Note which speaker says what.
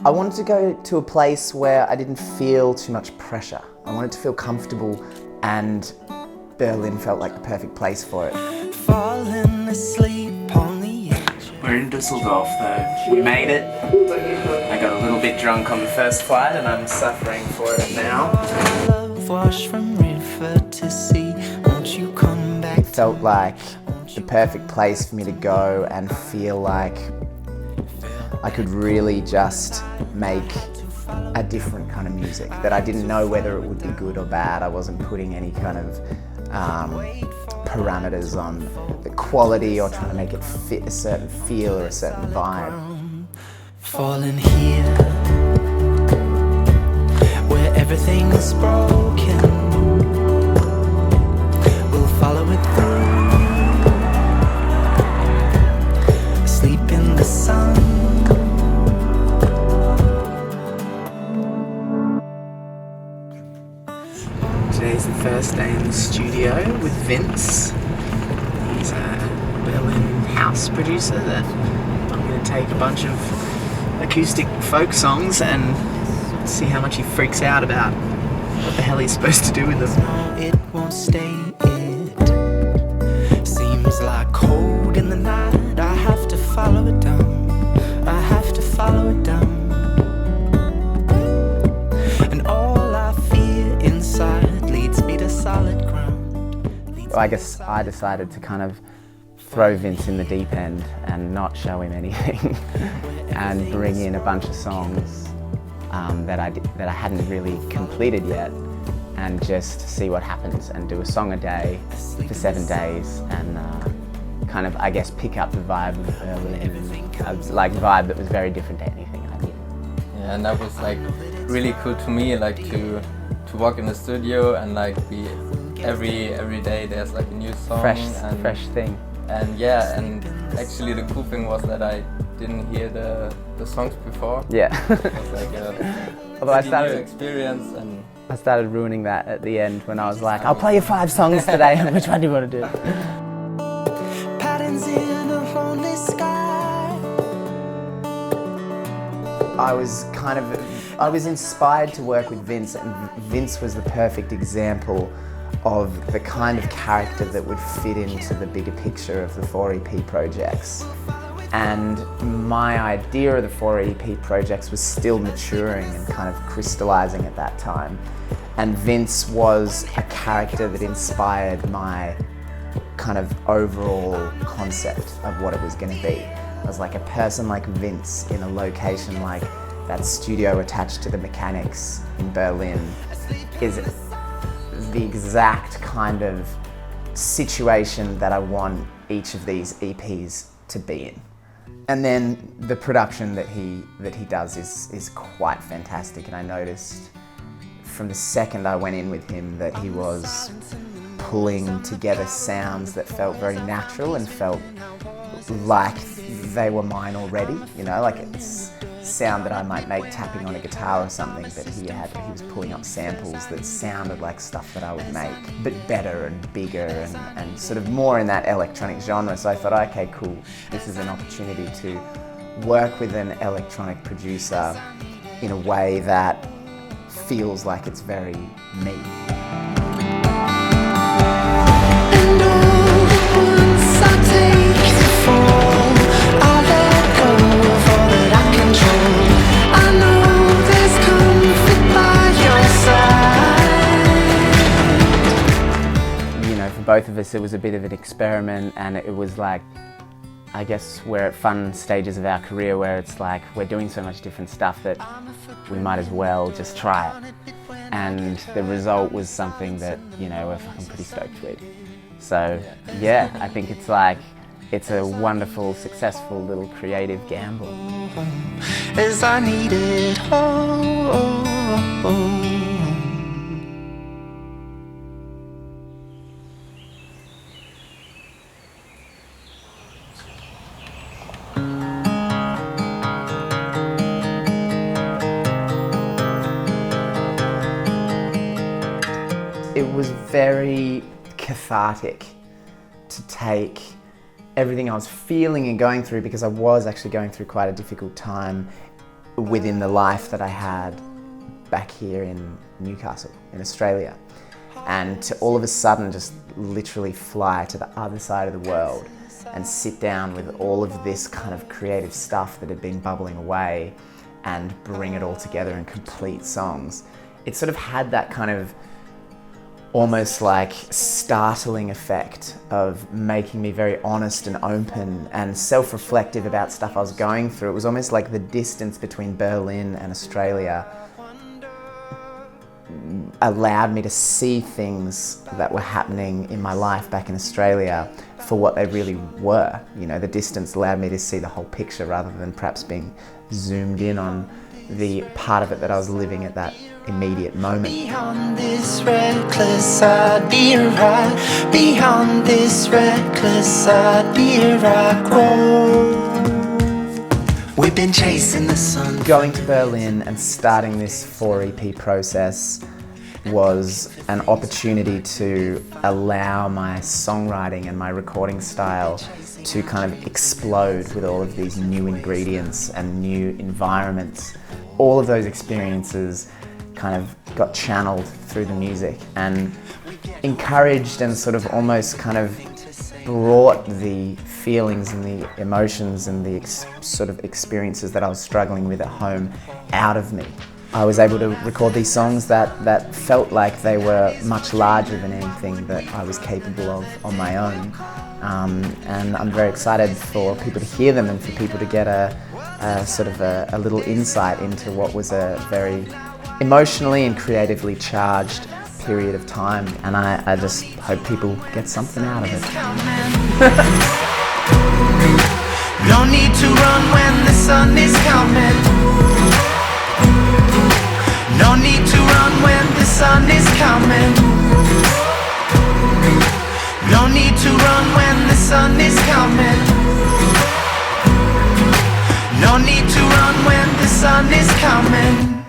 Speaker 1: I wanted to go to a place where I didn't feel too much pressure. I wanted to feel comfortable, and Berlin felt like the perfect place for it.
Speaker 2: Falling asleep on the edge.
Speaker 1: We're in Düsseldorf though. We made it. I got a little bit drunk on the first flight and I'm suffering for it now.
Speaker 2: Love wash from river to sea. Won't you come back?
Speaker 1: It felt like the perfect place for me to go and feel like I could really just make a different kind of music, that I didn't know whether it would be good or bad. I wasn't putting any kind of parameters on the quality or trying to make it fit a certain feel or a certain vibe.
Speaker 2: Falling here, where everything is broken. We'll follow it through. Sleep in the sun.
Speaker 1: Today's the first day in the studio with Vince. He's a Berlin house producer that I'm going to take a bunch of acoustic folk songs and see how much he freaks out about what the hell he's supposed to do with them.
Speaker 2: It won't stay, it seems like cold in the night. I have to follow it down. I have to follow it down. And all I fear inside leads me to solid ground.
Speaker 1: I guess I decided to kind of throw Vince in the deep end and not show him anything and bring in a bunch of songs that I hadn't really completed yet, and just see what happens and do a song a day for 7 days and kind of, I guess, pick up the vibe of Berlin, like vibe that was very different to anything I did.
Speaker 3: Yeah, and that was like really cool to me, like to walk in the studio and like be every day there's like a new song,
Speaker 1: fresh thing.
Speaker 3: And yeah, and actually the cool thing was that I didn't hear the songs before.
Speaker 1: Yeah.
Speaker 3: It was like a new experience, and
Speaker 1: I started ruining that at the end when I was like, I'll play you 5 songs today, and which one do you want to do?
Speaker 2: Patterns in a lonely sky.
Speaker 1: I was inspired to work with Vince, and Vince was the perfect example of the kind of character that would fit into the bigger picture of the 4 EP projects. And my idea of the 4 EP projects was still maturing and kind of crystallizing at that time. And Vince was a character that inspired my kind of overall concept of what it was going to be. I was like, a person like Vince in a location like that studio attached to the Mechanics in Berlin is the exact kind of situation that I want each of these EPs to be in. And then the production that he does is quite fantastic, and I noticed from the second I went in with him that he was pulling together sounds that felt very natural and felt like they were mine already, you know, like it's sound that I might make tapping on a guitar or something, but he was pulling up samples that sounded like stuff that I would make, but better and bigger and sort of more in that electronic genre. So I thought, okay, cool, this is an opportunity to work with an electronic producer in a way that feels like it's very me. Both of us, it was a bit of an experiment, and it was like, I guess we're at fun stages of our career where it's like we're doing so much different stuff that we might as well just try it. And the result was something that, you know, we're fucking pretty stoked with. So yeah, I think it's like, it's a wonderful, successful little creative gamble.
Speaker 2: As I need it all.
Speaker 1: It was very cathartic to take everything I was feeling and going through, because I was actually going through quite a difficult time, within the life that I had back here in Newcastle, in Australia. And to all of a sudden just literally fly to the other side of the world and sit down with all of this kind of creative stuff that had been bubbling away and bring it all together in complete songs. It sort of had that kind of almost like startling effect of making me very honest and open and self-reflective about stuff I was going through. It was almost like the distance between Berlin and Australia allowed me to see things that were happening in my life back in Australia for what they really were. You know, the distance allowed me to see the whole picture rather than perhaps being zoomed in on the part of it that I was living at that immediate moment.
Speaker 2: Beyond this reckless idea, beyond this reckless idea, I grow. We've been chasing the sun.
Speaker 1: Going to Berlin and starting this 4 EP process was an opportunity to allow my songwriting and my recording style to kind of explode with all of these new ingredients and new environments. All of those experiences kind of got channeled through the music and encouraged and sort of almost kind of brought the feelings and the emotions and the sort of experiences that I was struggling with at home out of me. I was able to record these songs that felt like they were much larger than anything that I was capable of on my own. And I'm very excited for people to hear them and for people to get a sort of a little insight into what was a very emotionally and creatively charged period of time, and I just hope people get something out of it.
Speaker 2: No need to run when the sun is coming. No need to run when the sun is coming. No need to run when the sun is coming. No need to run when the sun is coming.